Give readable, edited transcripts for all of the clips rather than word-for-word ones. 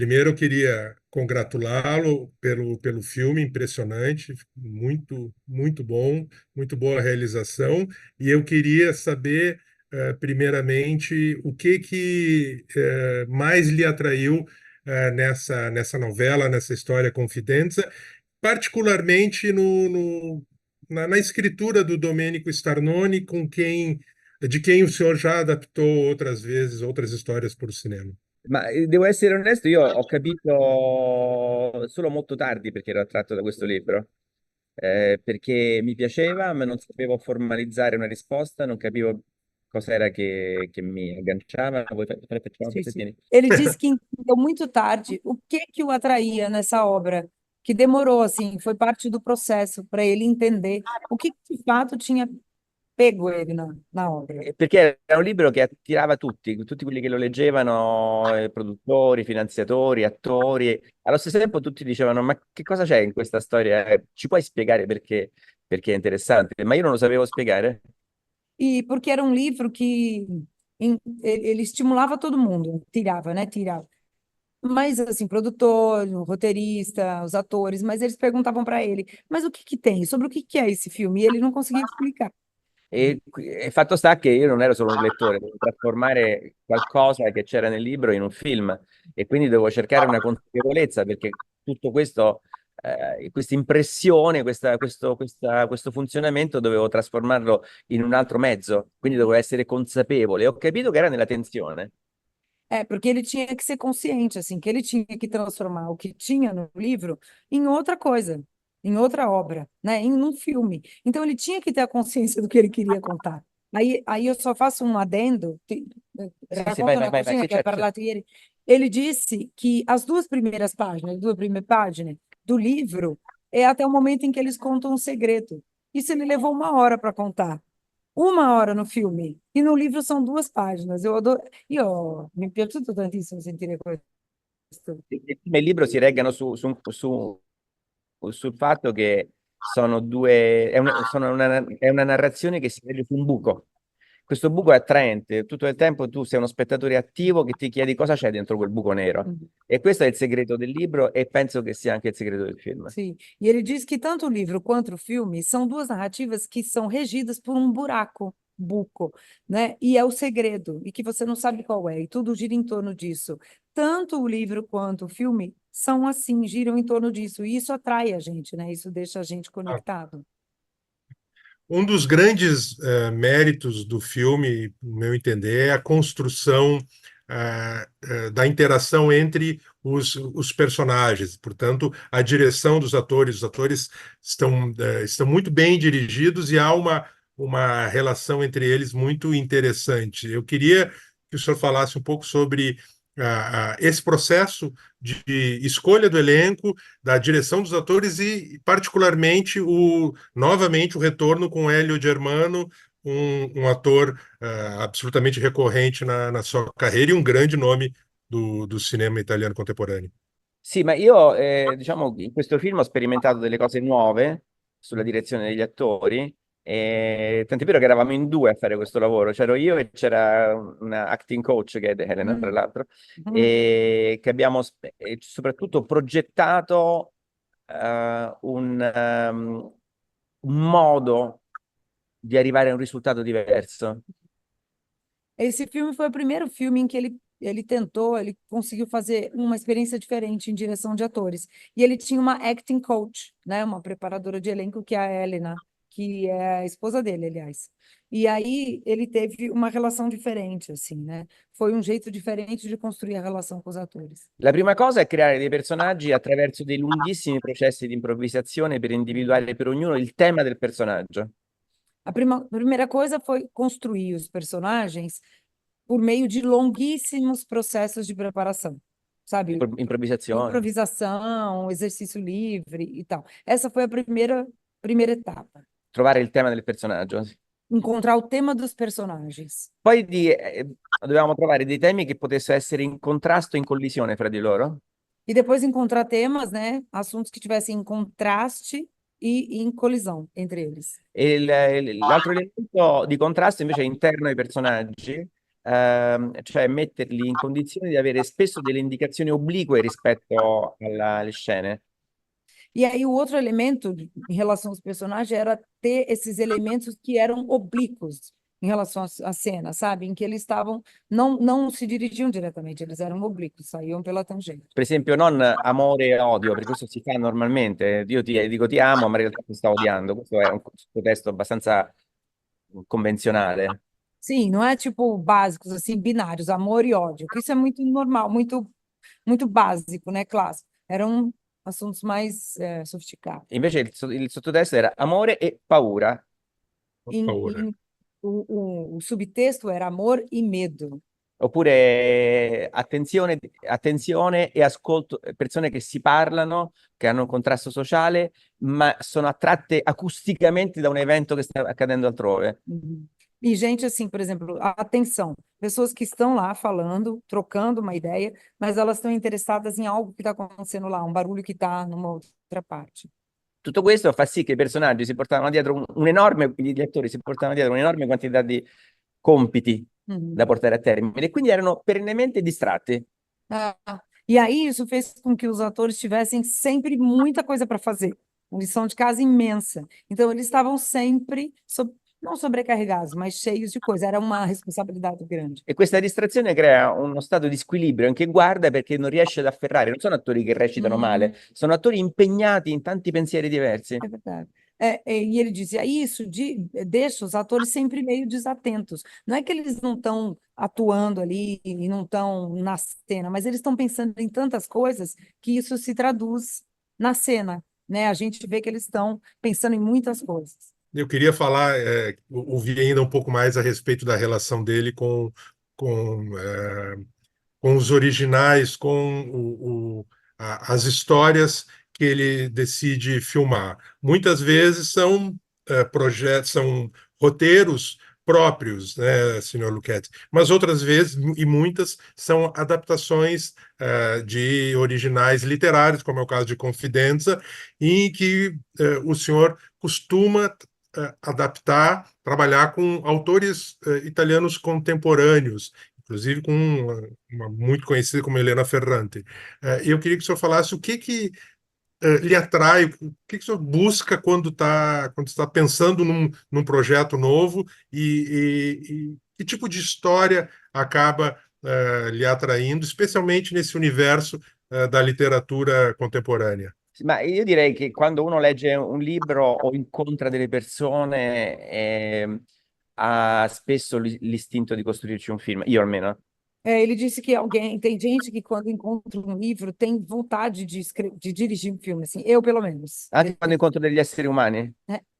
Primeiro, eu queria congratulá-lo pelo filme impressionante, muito bom, muito boa realização. E eu queria saber, primeiramente, o que mais lhe atraiu, nessa novela, nessa história Confidenza, particularmente na escritura do Domenico Starnoni, de quem o senhor já adaptou outras vezes, outras histórias para o cinema. Ma devo essere onesto, io ho capito solo molto tardi perché ero attratto da questo libro, perché mi piaceva, ma non sapevo formalizzare una risposta, non capivo cos'era che mi agganciava. Facciamo un Sim, sim. pezzettini? Ele disse que entendeu muito tarde o que o atraía nessa obra, que demorou, assim, foi parte do processo para ele entender o que de fato tinha pego ele na obra. Perché era un libro che attirava tutti quelli che lo leggevano, produttori, finanziatori, attori. Allo stesso tempo tutti dicevano: Ma che cosa c'è in questa storia? Ci puoi spiegare perché è interessante? Ma io non lo sapevo spiegare. E porque era um livro que ele estimulava todo mundo, tirava, né? Tirava. Mas, assim, produtor, o roteirista, os atores, mas eles perguntavam para ele, mas o que que tem? Sobre o que que é esse filme? E ele não conseguia explicar. E fatto sta che io non ero solo un lettore, dovevo trasformare qualcosa che c'era nel libro in un film e quindi dovevo cercare una consapevolezza perché tutto questo, questa impressione, questo funzionamento dovevo trasformarlo in un altro mezzo, quindi dovevo essere consapevole. Ho capito che era nella tensione. É, porque ele tinha que ser consciente, assim, que ele tinha que transformar o que tinha no livro em outra coisa, em outra obra, né? Em um filme. Então ele tinha que ter a consciência do que ele queria contar. Aí eu só faço um adendo, Sì, sì, vai, racconto vai, una vai, vai, cosina sì, che hai certo, certo. parlato ieri. Ele disse que as duas primeiras páginas, as duas primeiras páginas do livro é até o momento em que eles contam um segredo. Isso ele levou uma hora para contar. Uma hora no filme. E no livro são duas páginas. Eu adoro. Io mi è piaciuto tantissimo sentire questo. Il libro si reggano sul fatto che sono due, è una narrazione che si regge su un buco. Questo buco è attraente, tutto il tempo tu sei uno spettatore attivo che ti chiedi cosa c'è dentro quel buco nero. Mhm. E questo è il segreto del libro e penso che sia anche il segreto del film. Sim. E ele diz que tanto o livro quanto o filme são duas narrativas que são regidas por um buraco, buco, né? E é o segredo, e que você não sabe qual é, e tudo gira em torno disso. Tanto o livro quanto o filme são assim, giram em torno disso, e isso atrai a gente, né? Isso deixa a gente conectado. Um dos grandes méritos do filme, no meu entender, é a construção da interação entre os personagens. Portanto, a direção dos atores, os atores estão muito bem dirigidos e há uma relação entre eles muito interessante. Eu queria que o senhor falasse um pouco sobre esse processo de escolha do elenco, da direção dos atores e, particularmente, novamente o retorno com Hélio Germano, um ator absolutamente recorrente na sua carreira e um grande nome do cinema italiano contemporâneo. Sì, ma io, diciamo, in questo film ho sperimentato delle cose nuove sulla direzione degli attori, tant'è vero che eravamo in due a fare questo lavoro, c'ero io e c'era una acting coach che è Elena, tra Hum. l'altro, Hum. e che abbiamo soprattutto progettato un modo di arrivare a un risultato diverso. Esse filme foi o primeiro filme em que ele tentou, ele conseguiu fazer uma experiência diferente em direção de atores. E ele tinha uma acting coach, né, uma preparadora de elenco, que é a Helena, que é a esposa dele, aliás. E aí ele teve uma relação diferente, assim, né? Foi um jeito diferente de construir a relação com os atores. La prima cosa è creare dei personaggi attraverso dei lunghissimi processi di improvvisazione per individuare per ognuno il tema del personaggio. Primeira coisa foi construir os personagens por meio de longuíssimos processos de preparação, sabe? Improvvisazione. Improvisação, exercício livre e tal. Essa foi a primeira etapa. Trovare il tema del personaggio. Encontrar o tema dos personagens. Poi dovevamo trovare dei temi che potessero essere in contrasto, in collisione fra di loro. E depois encontrar temas, né? Assuntos que tivessem em contraste e em colisão entre eles. E l'altro elemento di contrasto invece è interno ai personaggi, cioè metterli in condizione di avere spesso delle indicazioni oblique rispetto alle scene. E aí o outro elemento em relação aos personagens era ter esses elementos que eram oblíquos em relação à cena, sabe? Em que eles estavam, não se dirigiam diretamente, eles eram oblíquos, saíam pela tangente. Per esempio, non amore e odio, perché questo si fa normalmente. Io ti dico ti amo, ma in realtà ti sto odiando. Questo è un sottotesto abbastanza convenzionale. Sim, não é tipo básicos, assim, binários, amor e ódio, que isso é muito normal, muito básico, né, clássico. Eram assuntos mais sofisticados. Invece il sottotesto era amore e paura. Paura. O subtexto era amor e medo. Oppure attenzione e ascolto, persone che si parlano, che hanno un contrasto sociale, ma sono attratte acusticamente da un evento che sta accadendo altrove. Uhum. E gente assim, por exemplo, atenção, pessoas que estão lá falando, trocando uma ideia, mas elas estão interessadas em algo que está acontecendo lá, um barulho que está numa outra parte. Tutto questo fa sì che i personaggi si portavano dietro gli attori si portavano dietro un'enorme quantità di compiti da portare a termine e quindi erano perennemente distratti. Ah, e aí isso fez com que os atores tivessem sempre muita coisa para fazer, uma lição de casa imensa. Então eles estavam sempre, não sobrecarregados, mas cheios de coisa, era uma responsabilidade grande. E questa distrazione crea uno stato di squilibrio in chi guarda perché non riesce ad afferrare. Non sono attori che recitano male, sono attori impegnati in tanti pensieri diversi. É verdade. E ele dizia isso deixa os atores sempre meio desatentos. Não é que eles não estão atuando ali e não estão na cena, mas eles estão pensando em tantas coisas que isso se traduz na cena, né? A gente vê que eles estão pensando em muitas coisas. Eu queria falar, ouvir ainda um pouco mais a respeito da relação dele com, com os originais, com as histórias que ele decide filmar. Muitas vezes são projetos, são roteiros próprios, né, senhor Luquete? Mas outras vezes, e muitas, são adaptações de originais literários, como é o caso de Confidenza, em que o senhor costuma adaptar, trabalhar com autores italianos contemporâneos, inclusive com uma muito conhecida como Elena Ferrante. Eu queria que o senhor falasse o que lhe atrai, o que o senhor busca quando está pensando num projeto novo e que tipo de história acaba lhe atraindo, especialmente nesse universo da literatura contemporânea. Ma io direi che quando uno legge un libro o incontra delle persone, ha spesso l'istinto di costruirci un film, io almeno. Ele disse que tem gente que quando encontra um livro tem vontade de dirigir um filme, assim, eu pelo menos. Anche quando incontro degli esseri umani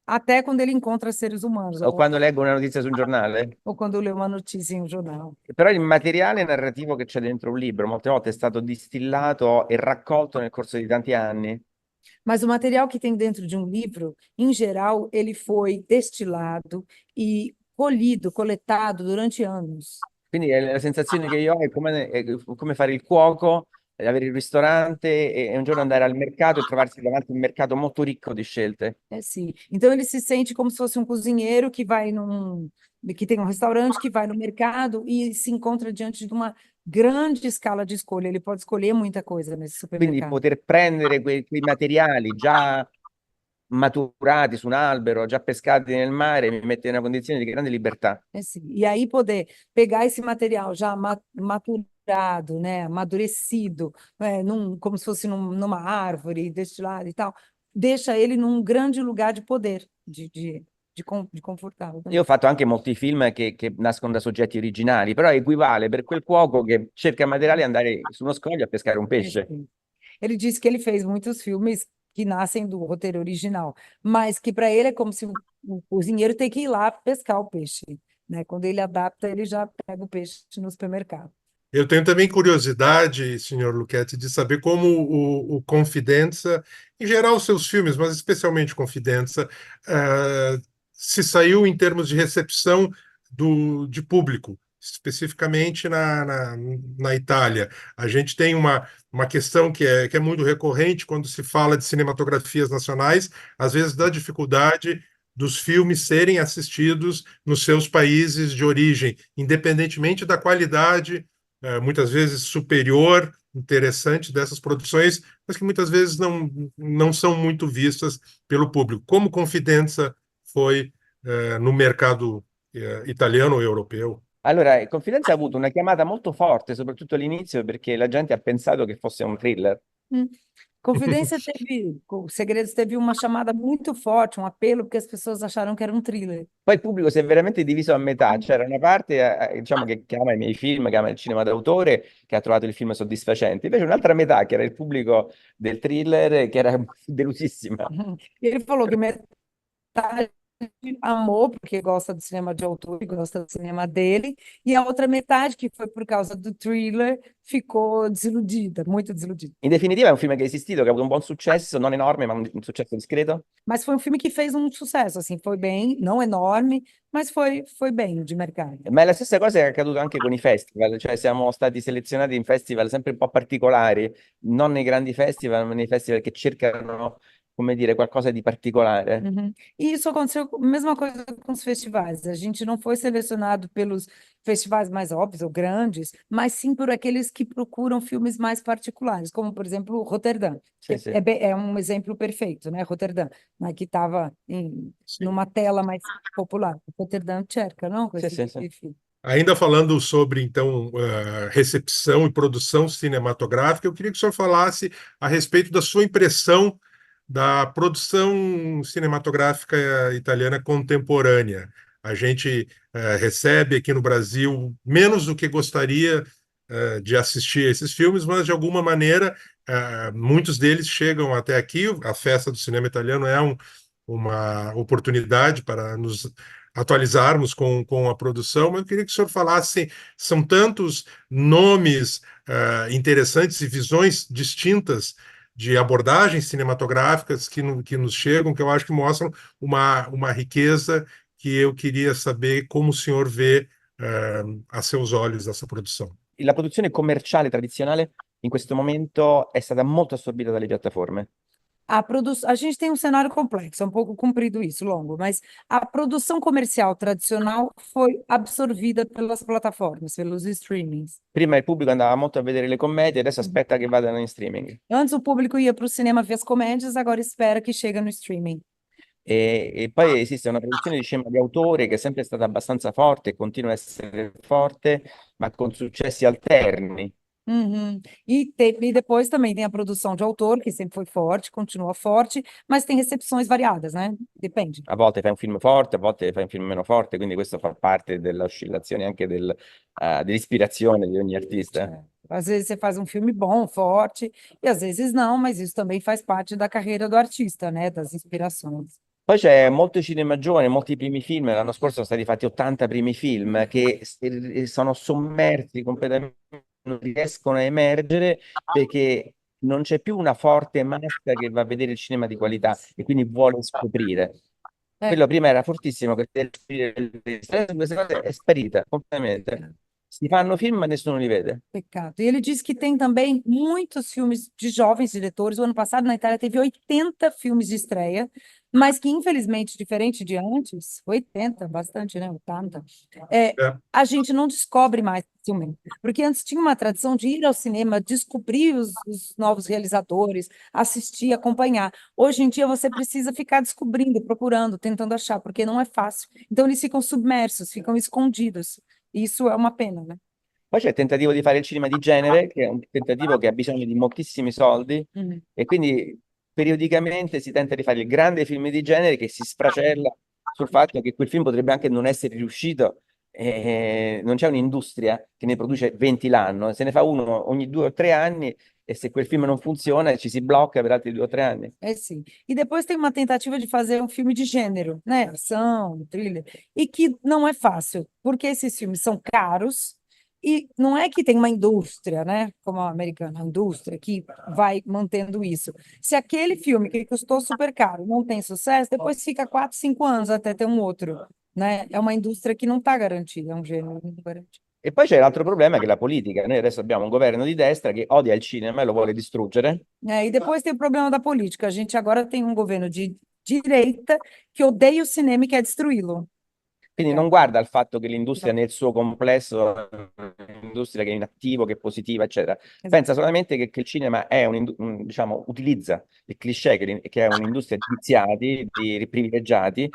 Até quando ele encontra seres humanos, o quando leggo una notizia su un giornale. ou quando lê uma notícia em um jornal. Però il materiale narrativo che c'è dentro un libro molte volte è stato distillato e raccolto nel corso di tanti anni. Mas o material que tem dentro de um livro, em geral, ele foi destilado e coletado durante anos. Quindi la sensazione che io ho è come fare il cuoco, avere il ristorante e un giorno andare al mercato e trovarsi davanti a un mercato molto ricco di scelte. Sim. Então ele se sente como se fosse um cozinheiro que que tem um restaurante, que vai no mercado e se encontra diante de uma grande escala de escolha. Ele pode escolher muita coisa nesse Quindi supermercado. poter prendere quei materiali già maturati su un albero, già pescati nel mare, mi mette in una condizione di grande libertà. Sim. E aí poder pegar esse material já maturado, né, amadurecido, como se fosse numa árvore, destilado e tal, deixa ele num grande lugar de poder, de confortável. Io ho fatto anche molti film che nascono da soggetti originali, però equivale per quel cuoco che cerca materiale andare su uno scoglio a pescare un pesce. Ele disse que ele fez muitos filmes que nascem do roteiro original, mas que para ele é como se o cozinheiro tem que ir lá pescar o peixe, né? Quando ele adapta, ele já pega o peixe no supermercado. Eu tenho também curiosidade, senhor Luquete, de saber como o Confidenza, em geral os seus filmes, mas especialmente Confidenza, se saiu em termos de recepção de público, especificamente na Itália. A gente tem uma questão que é muito recorrente quando se fala de cinematografias nacionais, às vezes da dificuldade dos filmes serem assistidos nos seus países de origem, independentemente da qualidade, muitas vezes superior, interessante dessas produções, mas que muitas vezes não são muito vistas pelo público, como Confidenza foi no mercado italiano ou europeu. Allora, Confidenza ha avuto una chiamata molto forte, soprattutto all'inizio, perché la gente ha pensato che fosse un thriller. Confidência teve, o Segredos teve uma chamada muito forte, um apelo, porque as pessoas acharam que era um thriller. Poi il pubblico si è veramente diviso a metà. C'era una parte, diciamo, che ama i miei film, che ama il cinema d'autore, che ha trovato il film soddisfacente. Invece un'altra metà, che era il pubblico del thriller, che era delusissima. E ele falou que metade amou, porque gosta do cinema de autor e gosta do cinema dele, e a outra metade, que foi por causa do thriller, ficou desiludida, muito desiludida. In definitiva è un film che è esistito, che ha avuto un buon successo, non enorme, ma un successo discreto. Mas foi um filme que fez um sucesso, assim, foi bem, não enorme, mas foi bem de mercado. Ma è la stessa cosa che è accaduto anche con i festival, cioè siamo stati selezionati in festival sempre un po' particolari, non nei grandi festival, ma nei festival che cercano, come dire, qualcosa di particolare. E isso aconteceu, mesma coisa com os festivais. A gente não foi selecionado pelos festivais mais óbvios ou grandes, mas sim por aqueles que procuram filmes mais particulares, como, por exemplo, Roterdã. Sì, sì. É um exemplo perfeito, né? Roterdã, né? Que estava numa tela mais popular. Roterdã cerca, não? Com Sì, esse sì, sì. filme. Ainda falando sobre, então, recepção e produção cinematográfica, eu queria que o senhor falasse a respeito da sua impressão da produção cinematográfica italiana contemporânea. A gente recebe aqui no Brasil menos do que gostaria de assistir a esses filmes, mas, de alguma maneira, muitos deles chegam até aqui. A Festa do Cinema Italiano é uma oportunidade para nos atualizarmos com a produção, mas eu queria que o senhor falasse, são tantos nomes interessantes e visões distintas de abordagens cinematográficas que nos chegam, que eu acho que mostram uma riqueza que eu queria saber como o senhor vê a seus olhos essa produção. La produzione commerciale tradizionale in questo momento è stata molto assorbita dalle piattaforme. A gente tem um cenário complexo, é um pouco comprido isso, longo, mas a produção comercial tradicional foi absorvida pelas plataformas, pelos streamings. Prima il pubblico andava molto a vedere le commedie, adesso aspetta che vadano in streaming. Antes o público ia para o cinema ver as comédias, agora espera que chegue no streaming. E poi esiste una produzione di cinema di autore che è sempre stata abbastanza forte e continua a essere forte, ma con successi alterni. E depois também tem a produção de autor, que sempre foi forte, continua forte, mas tem recepções variadas, né? Depende. A volte fai un film forte, a volte fai un film meno forte, quindi questo fa parte dell'oscillazione anche dell'ispirazione di ogni artista. Às vezes você faz um filme bom, forte, e às vezes não, mas isso também faz parte da carreira do artista, né? Das inspirações. Poi c'è molto cinema giovane, molti primi film, l'anno scorso sono stati fatti 80 primi film che sono sommersi completamente, non riescono a emergere perché non c'è più una forte massa che va a vedere il cinema di qualità e quindi vuole scoprire. Quello prima era fortissimo, queste cose è sparita completamente. Si fanno film ma nessuno li vede. Pecado. E ele disse que tem também muitos filmes de jovens diretores. O ano passado, na Itália, teve 80 filmes de estreia, mas que, infelizmente, diferente de antes, 80, bastante, né? 80, a gente não descobre mais filme. Porque antes tinha uma tradição de ir ao cinema, descobrir os novos realizadores, assistir, acompanhar. Hoje em dia, você precisa ficar descobrindo, procurando, tentando achar, porque não é fácil. Então, eles ficam submersos, ficam escondidos. Isso è una pena, né? Poi c'è il tentativo di fare il cinema di genere, che è un tentativo che ha bisogno di moltissimi soldi, e quindi periodicamente si tenta di fare il grande film di genere che si sfracella sul fatto che quel film potrebbe anche non essere riuscito. Non c'è un'industria che ne produce 20 l'anno, se ne fa uno ogni 2 o 3 anni e se quel film non funziona ci si blocca per altri 2 o 3 anni. Sim. E depois tem uma tentativa de fazer um filme de gênero, né? Ação, thriller, e que não é fácil, porque esses filmes são caros e não é que tem uma indústria, né? Como a americana, a indústria que vai mantendo isso. Se aquele filme que custou super caro não tem sucesso, depois fica 4, 5 anos até ter um outro, né? É uma indústria que não está garantida, é um gênero não garantido. E poi c'è l'altro problema che è la politica. Noi adesso abbiamo un governo di destra che odia il cinema e lo vuole distruggere. E depois tem o problema da política. A gente agora tem um governo de direita que odeia o cinema e quer destruí-lo. Quindi non guarda al fatto che l'industria nel suo complesso è un'industria che è in attivo, che è positiva, eccetera. Pensa solamente che il cinema è diciamo, utilizza il cliché che è un'industria di viziati, di privilegiati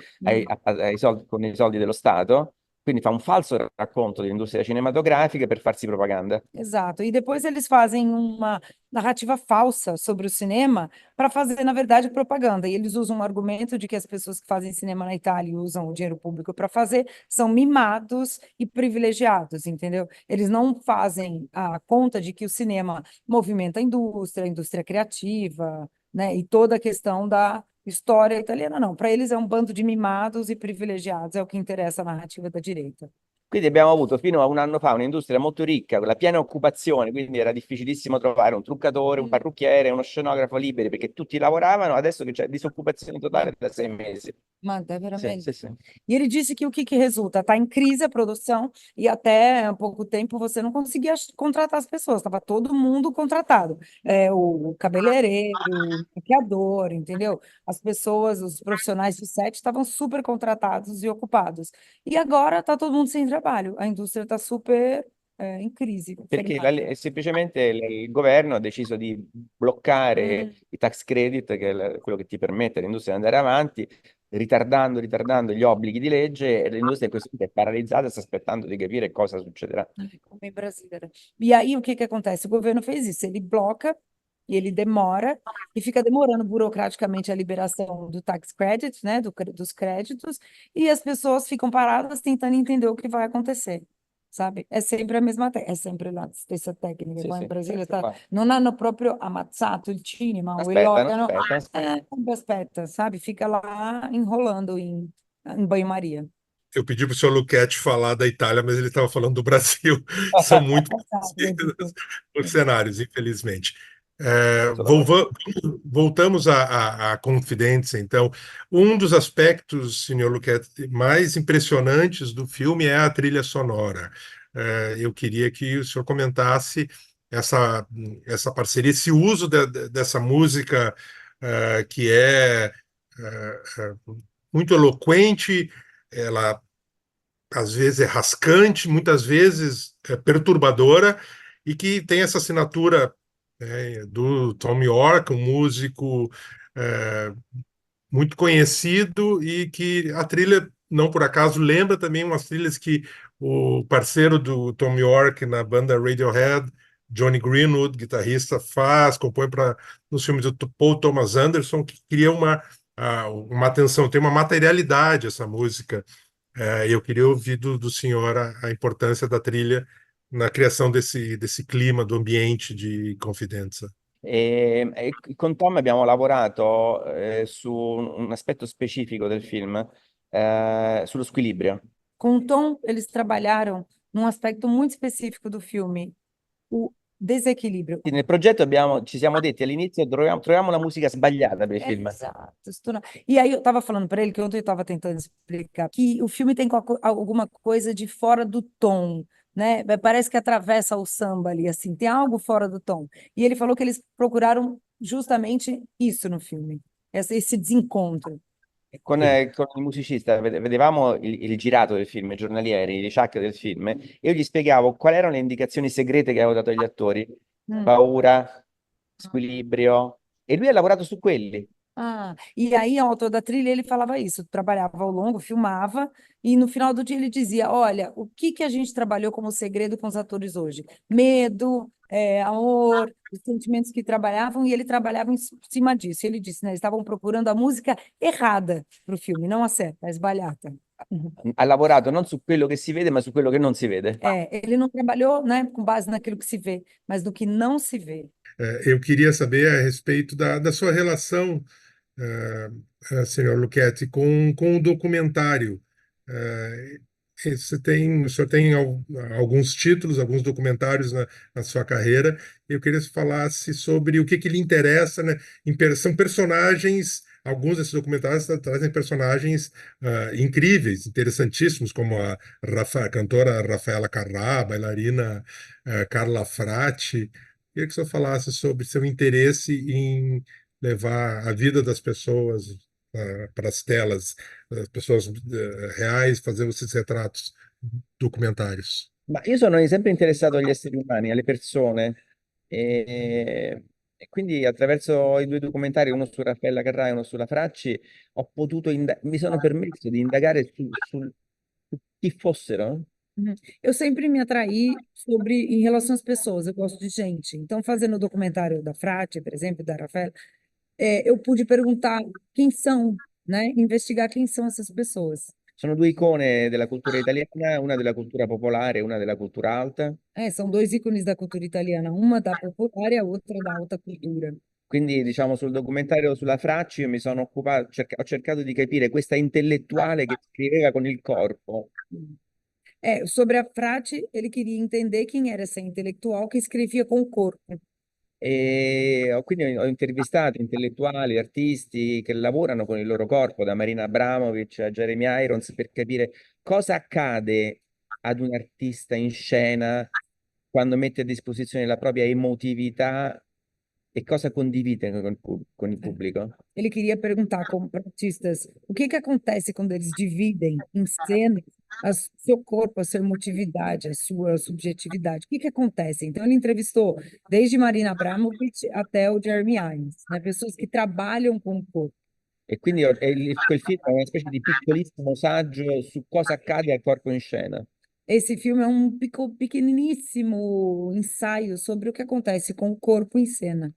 con i soldi dello Stato, quindi fa un falso racconto dell'industria cinematografica per farsi propaganda. Exato. E depois eles fazem uma narrativa falsa sobre o cinema para fazer, na verdade, propaganda. E eles usam um argumento de que as pessoas que fazem cinema na Itália e usam o dinheiro público para fazer são mimados e privilegiados, entendeu? Eles não fazem a conta de que o cinema movimenta a indústria criativa, né? E toda a questão da história italiana, não. Para eles é um bando de mimados e privilegiados, é o que interessa a narrativa da direita. Quindi abbiamo avuto fino a un anno fa un'industria molto ricca, con la piena occupazione, quindi era difficilissimo trovare un truccatore, un parrucchiere, uno scenografo liberi, perché tutti lavoravano, adesso che c'è disoccupazione totale da 6 mesi. Mano, é Sì, veramente. sì, sì. E ele disse que o que, que resulta? Está em crise a produção e até há pouco tempo você não conseguia contratar as pessoas, estava todo mundo contratado. O cabeleireiro, o maquiador, entendeu? As pessoas, os profissionais de set estavam super contratados e ocupados. E agora está todo mundo sem trabalho. A indústria está super em crise. Perché semplicemente il governo ha deciso di bloccare i tax credit, che è quello che ti permette all'industria di andare avanti, ritardando gli obblighi di legge, e l'industria in questo momento è paralizzata e sta aspettando di capire cosa succederà. Como em Brasília, né? E aí o que que acontece? O governo fez isso, ele bloca e ele demora e fica demorando burocraticamente a liberação do tax credit, né, dos créditos, e as pessoas ficam paradas tentando entender o que vai acontecer, sabe? É sempre a mesma, é sempre la stessa tecnica. Sì, Qua in sì, Brasile questo qua. non hanno proprio ammazzato il cinema o il Aspettano, organo, aspetta. aspetta, sabe? Fica lá enrolando em banho-maria. Eu pedi para o senhor Luquete falar da Itália, mas ele estava falando do Brasil. São muito parecidos os cenários, infelizmente. Voltamos à Confidência, então. Um dos aspectos, senhor Luquete, mais impressionantes do filme é a trilha sonora. Eu queria que o senhor comentasse essa parceria, esse uso dessa música que é muito eloquente, ela às vezes é rascante, muitas vezes é perturbadora, e que tem essa assinatura do Tom York, um músico é, muito conhecido, e que a trilha, não por acaso, lembra também umas trilhas que o parceiro do Tom York na banda Radiohead, Johnny Greenwood, guitarrista, compõe para nos filmes do Paul Thomas Anderson, que cria uma atenção, tem uma materialidade essa música. Eu queria ouvir do senhor a importância da trilha na criação desse clima, do ambiente de Confidenza. Con Tom abbiamo lavorato su un aspetto specifico del film, sullo squilibrio. Com o Tom, eles trabalharam num aspecto muito específico do filme, o desequilíbrio. Nel progetto ci siamo detti all'inizio troviamo la musica sbagliata per il film. Exato. E aí eu estava falando para ele, que ontem eu estava tentando explicar, que o filme tem alguma coisa de fora do tom, né? Parece que atravessa o samba ali, assim, tem algo fora do tom. E ele falou que eles procuraram justamente isso no filme, esse desencontro. Con il musicista vedevamo il girato del film, i giornalieri, le ciacche del film, e io gli spiegavo quali erano le indicazioni segrete che avevo dato agli attori. Paura, squilibrio, e lui ha lavorato su quelli. E aí o autor da trilha, ele falava isso, trabalhava ao longo, filmava, e no final do dia ele dizia, olha, o que a gente trabalhou como segredo com os atores hoje? Medo, amor, os sentimentos que trabalhavam, e ele trabalhava em cima disso. Ele disse, né, eles estavam procurando a música errada para o filme, não a certa, a sbagliata. Ha lavorato non su quello che si vede, ma su quello che non si vede. Ele não trabalhou, né, com base naquilo que se vê, mas no que não se vê. Eu queria saber a respeito da sua relação, senhor Luchetti, com o documentário. O senhor tem alguns títulos, alguns documentários na sua carreira. Eu queria que você falasse sobre o que lhe interessa, né? São personagens, alguns desses documentários trazem personagens incríveis, interessantíssimos, como a cantora Rafaela Carrà, a bailarina Carla Frati. Queria que o senhor falasse sobre seu interesse em levar a vida das pessoas, para as telas, as pessoas reais, fazer esses retratos documentários. Ma io sono sempre interessato agli esseri umani, alle persone, e quindi attraverso i due documentari, uno su Raffaella Carrà e uno sulla Fracci, mi sono permesso di indagare su chi fossero. Uhum. Eu sempre me atraí em relação às pessoas, eu gosto de gente. Então, fazendo o documentário da Frati, por exemplo, da Rafaela, eu pude perguntar quem são, né? Investigar quem são essas pessoas. Sono due icone della cultura italiana, una della cultura popolare e una della cultura alta. São dois ícones da cultura italiana, uma da popular e a outra da alta cultura. Quindi, diciamo, sul documentario sulla Fracci io mi sono occupato, ho cercato di capire questa intellettuale che scriveva con il corpo. Sobre a Frati, ele queria entender quem era essa intelectual que escrevia com o corpo. Quindi ho intervistato intellettuali, artisti che lavorano con il loro corpo, da Marina Abramovic a Jeremy Irons, per capire cosa accade ad un artista in scena quando mette a disposizione la propria emotività e cosa condivide con il pubblico. Ele queria perguntar como para artistas o que acontece quando eles dividem em cena seu corpo, a sua emotividade, a sua subjetividade. O que acontece? Então, ele entrevistou desde Marina Abramovic até o Jeremy Irons, né? Pessoas que trabalham com o corpo. E quindi quel film è una specie di piccolissimo saggio su cosa accade al corpo in scena. Esse filme é um pequeniníssimo ensaio sobre o que acontece com o corpo em cena.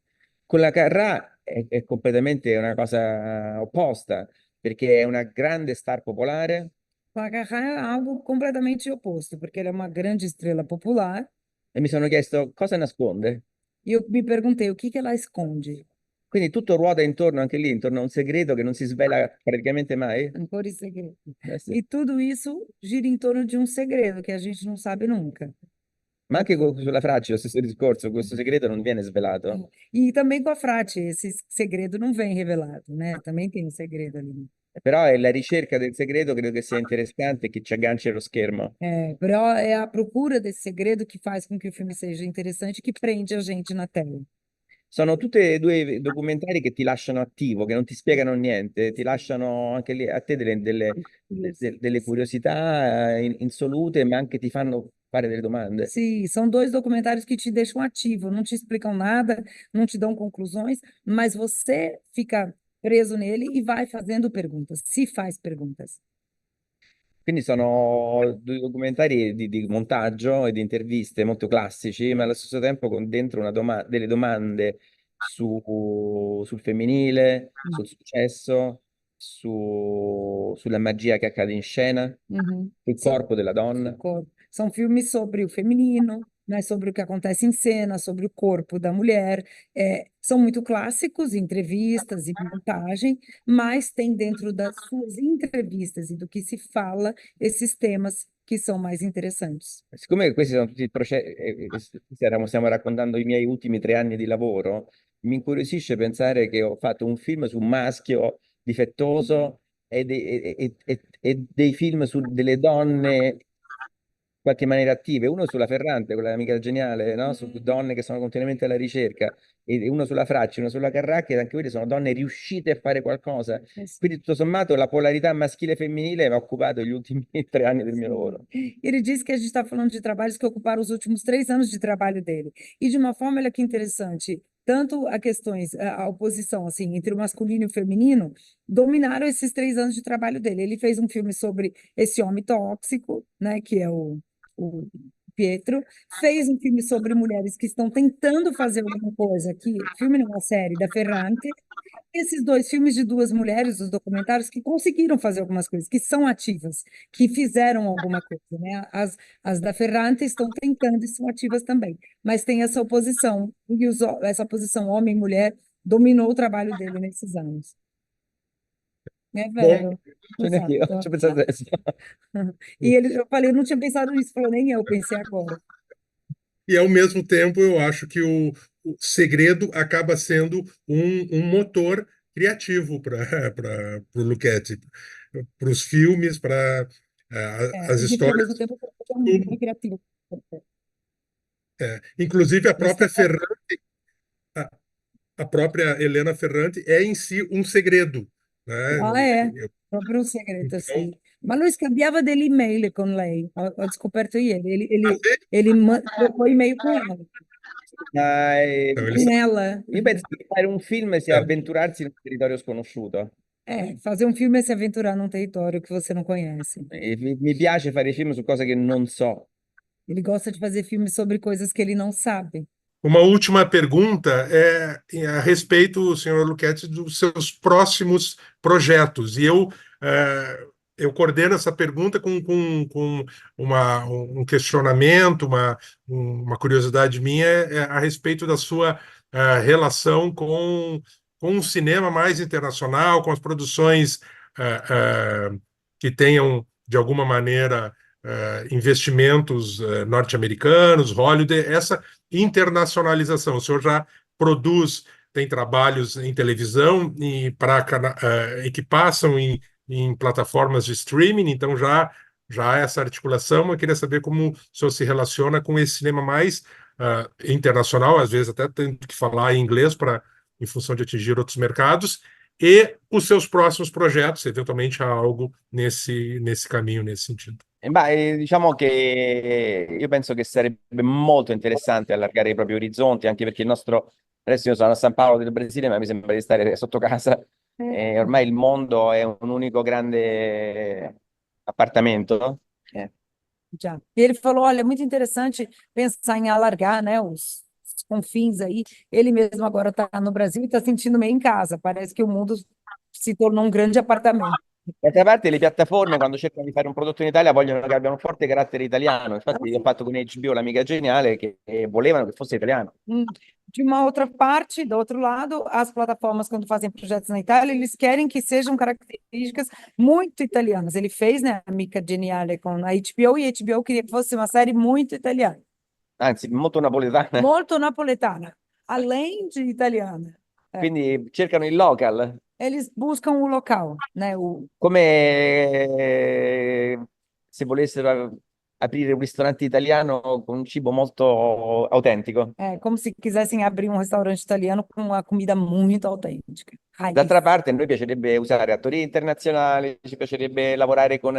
Con la Carrà è completamente una cosa opposta, perché è una grande star popolare Com a Cacá é algo completamente oposto, porque ela é uma grande estrela popular. e mi sono chiesto cosa nasconde. E eu me perguntei o que ela esconde. Quindi tutto ruota intorno, anche lì, intorno a un segreto che non si svela praticamente mai. Ancora em segredo. Sì. E tudo isso gira em torno de um segredo que a gente não sabe nunca. Ma anche sulla Fracci, lo stesso discorso, questo segreto non viene svelato. E também com a Frati, esse segredo não vem revelado, né? Também tem um segredo ali. Però è la ricerca del segreto, credo che sia interessante e che ci agganci allo schermo. Però é a procura desse segredo que faz com que o filme seja interessante, que prende a gente na tela. Sono tutte e due documentari che ti lasciano attivo, che non ti spiegano niente, ti lasciano anche lì a te delle curiosità insolute, ma anche ti fanno fare delle domande. Sim, são dois documentários que te deixam ativo, não te explicam nada, não te dão conclusões, mas você fica preso nele e vai fazendo perguntas, se faz perguntas. Quindi sono due documentari di montaggio e di interviste molto classici, ma allo stesso tempo con dentro delle domande sul femminile, sul successo, sulla magia che accade in scena, Uhum. sul corpo della donna. São filmes sobre o feminino, né, sobre o que acontece em cena, sobre o corpo da mulher. São muito clássicos, entrevistas e montagem, mas tem dentro das suas entrevistas e do que se fala esses temas que são mais interessantes. Siccome questi sono tutti i processi, stiamo raccontando i miei ultimi 3 anni di lavoro, mi incuriosisce pensare che ho fatto un film su un maschio difettoso e dei film su delle donne in qualche maniera attive, uno sulla Ferrante, quella amica geniale, no? Su donne che sono continuamente alla ricerca, e uno sulla Fracci, uno sulla Carrà, che anche quelle sono donne riuscite a fare qualcosa. Quindi tutto sommato la polarità maschile e femminile mi ha occupato gli ultimi 3 anni del mio lavoro. Ele disse que a gente está falando de trabalhos que ocuparam os últimos 3 anos de trabalho dele. E de uma forma, olha que interessante, tanto a oposição assim, entre o masculino e o feminino, dominaram esses 3 anos de trabalho dele. Ele fez um filme sobre esse homem tóxico, né, que é o Pietro, fez um filme sobre mulheres que estão tentando fazer alguma coisa, que filme não, uma série da Ferrante. Esses dois filmes de duas mulheres, os documentários, que conseguiram fazer algumas coisas, que são ativas, que fizeram alguma coisa, né? As da Ferrante estão tentando e são ativas também, mas tem essa oposição, e essa posição homem e mulher dominou o trabalho dele nesses anos. É Bom, vero, Neanche io, esatto. ci ho pensato adesso. E eu falei, eu não tinha pensado nisso, falou, nem eu pensei agora. e ao mesmo tempo eu acho que o segredo acaba sendo um motor criativo para o Luchetti, para os filmes, para as E ao histórias. mesmo tempo é muito criativo. Inclusive a própria Ferrante, a própria Helena Ferrante é em si um segredo, né? Ah, è? Proprio un segreto, Então, sì. Ma lui scambiava delle email con lei, ho scoperto ieri. assim, Ele trocou e-mail com ela. Ma então ele Com ela. io penso che fare un film sia sabe. avventurarsi in un territorio sconosciuto. Fazer um filme é se aventurar num território que você não conhece. E mi piace fare film su cose che non so. Ele gosta de fazer filmes sobre coisas que ele não sabe. Uma última pergunta é a respeito, senhor Luquete, dos seus próximos projetos. E eu coordeno essa pergunta com um questionamento, uma curiosidade minha a respeito da sua relação com o cinema mais internacional, com as produções que tenham, de alguma maneira, investimentos norte-americanos, Hollywood, essa internacionalização. O senhor já produz, tem trabalhos em televisão e que passam em plataformas de streaming, então já há essa articulação. Eu queria saber como o senhor se relaciona com esse cinema mais internacional, às vezes até tendo que falar em inglês em função de atingir outros mercados, e os seus próximos projetos, eventualmente há algo nesse caminho, nesse sentido. Diciamo che io penso che sarebbe molto interessante allargare i propri orizzonti, anche perché adesso io sono a San Paolo del Brasile, ma mi sembra di stare sotto casa, e ormai il mondo è un unico grande appartamento. Já. E ele falou, olha, é muito interessante pensar em alargar, né, os confins aí. Ele mesmo agora está no Brasil e está sentindo meio em casa. Parece que o mundo se tornou um grande apartamento. D'altra parte le piattaforme quando cercano di fare un prodotto in Italia vogliono che abbia un forte carattere italiano, infatti io ho fatto con HBO L'Amica Geniale che volevano che fosse italiano. De uma outra parte, do outro lado, as plataformas, quando fazem projetos na Itália, eles querem que sejam características muito italianas. Ele fez, né, Amica Geniale com a HBO, e a HBO queria que fosse uma série muito italiana. Anzi, molto napoletana. Molto napoletana, além de italiana. Quindi cercano il local. Eles buscam o local, né? Come se volessero aprire un ristorante italiano con un cibo molto autentico. Como se quisessem abrir um restaurante italiano com uma comida muito autêntica. D'altra parte, a noi piacerebbe usare attori internazionali, ci piacerebbe lavorare con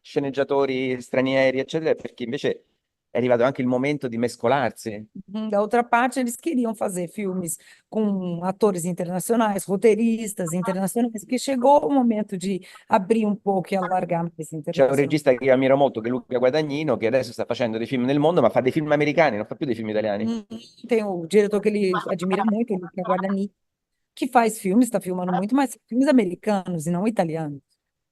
sceneggiatori stranieri, eccetera, perché invece è arrivato anche il momento di mescolarsi. Da outra parte, eles queriam fazer filmes com atores internacionais, roteiristas internacionais, porque chegou o momento de abrir un po' e allargar mais C'è un internacional. regista che io ammiro molto, che è Luca Guadagnino, che adesso sta facendo dei film nel mondo, ma fa dei film americani, non fa più dei film italiani. Tem o diretor que ele admira muito, o Luca Guadagnini, que faz filmes, está filmando muito, mas filmes americanos e não italianos.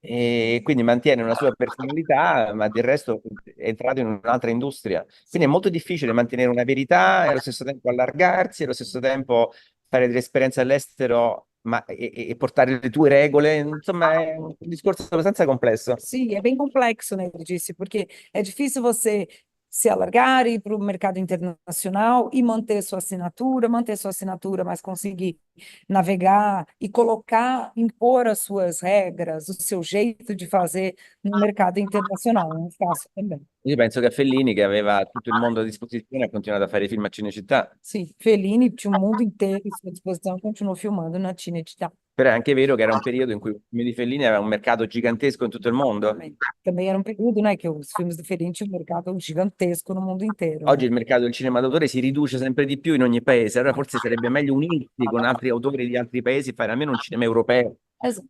E quindi mantiene una sua personalità, ma del resto è entrato in un'altra industria. Quindi è molto difficile mantenere una verità e allo stesso tempo allargarsi, e allo stesso tempo fare delle esperienze all'estero, ma e portare le tue regole. Insomma, è un discorso abbastanza complesso. Sim, é bem complexo, né, ele disse, porque é difícil você se alargar, ir para o mercado internacional e manter sua assinatura, mas conseguir navegar e colocar, impor as suas regras, o seu jeito de fazer no mercado internacional. Não é fácil também. Io penso che Fellini, che aveva tutto il mondo a disposizione, ha continuato a fare film a Cinecittà. Sim, Fellini tinha um mundo inteiro à sua disposição e continuou filmando na Cinecittà. Però è anche vero che era un periodo in cui i film di Fellini aveva un mercato gigantesco in tutto il mondo. Também era um período, né, que os filmes do Fellini tinham um mercado gigantesco no mundo inteiro. Oggi il mercato del cinema d'autore si riduce sempre di più in ogni paese, allora forse sarebbe meglio unirsi con altri autori di altri paesi e fare almeno un cinema europeo. Exato.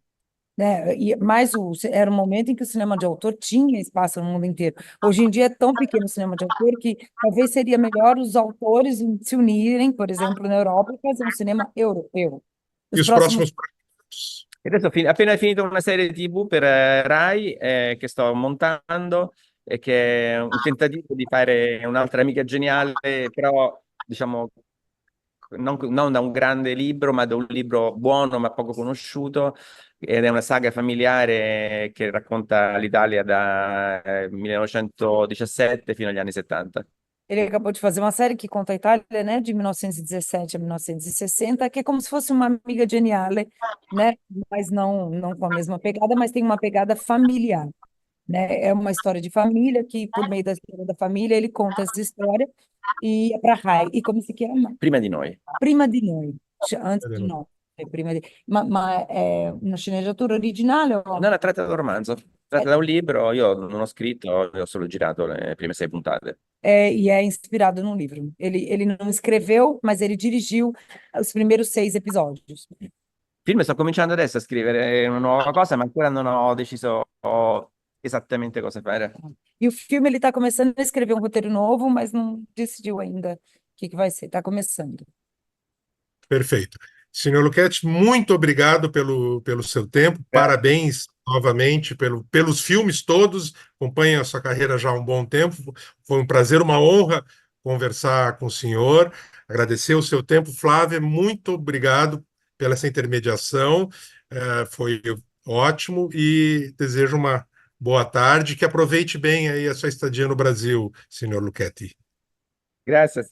Mas era um momento em que o cinema de autor tinha espaço no mundo inteiro. Hoje em dia é tão pequeno o cinema de autor que talvez seria melhor os autores se unirem, por exemplo, na Europa, e fazer um cinema europeu. E os próximos projetos? E adesso ho appena finito una serie TV per Rai che sto montando e che è un tentativo di fare un'altra Amica Geniale, però diciamo non da un grande libro, ma da un libro buono ma poco conosciuto, ed è una saga familiare che racconta l'Italia da 1917 fino agli anni 70. Ele acabou de fazer uma série que conta a Itália, né, de 1917 a 1960, que é como se fosse uma Amiga Geniale, né, mas não com a mesma pegada, mas tem uma pegada familiar, né? É uma história de família que, por meio da história da família, ele conta essa história e é para Rai. E como se chama? Prima di noi. Prima di noi, antes de nós. prima di... Ma è una sceneggiatura originale o... No, è tratta da un romanzo, tratta da un libro. Io non ho scritto, io ho solo girato le prime 6 puntate. E é inspirado num livro. Ele não escreveu, mas ele dirigiu os primeiros 6 episódios. Film sto cominciando adesso a scrivere una nuova cosa, ma ancora non ho deciso esattamente cosa fare. E o filme ele está começando a escrever um roteiro novo, mas não decidiu ainda o que vai ser. Está começando. Perfeito. Senhor Luquete, muito obrigado pelo seu tempo. Parabéns novamente pelos filmes todos. Acompanho a sua carreira já há um bom tempo. Foi um prazer, uma honra conversar com o senhor. Agradecer o seu tempo. Flávia, muito obrigado pela essa intermediação. Foi ótimo e desejo uma boa tarde. Que aproveite bem aí a sua estadia no Brasil, senhor Luquete. Grazie.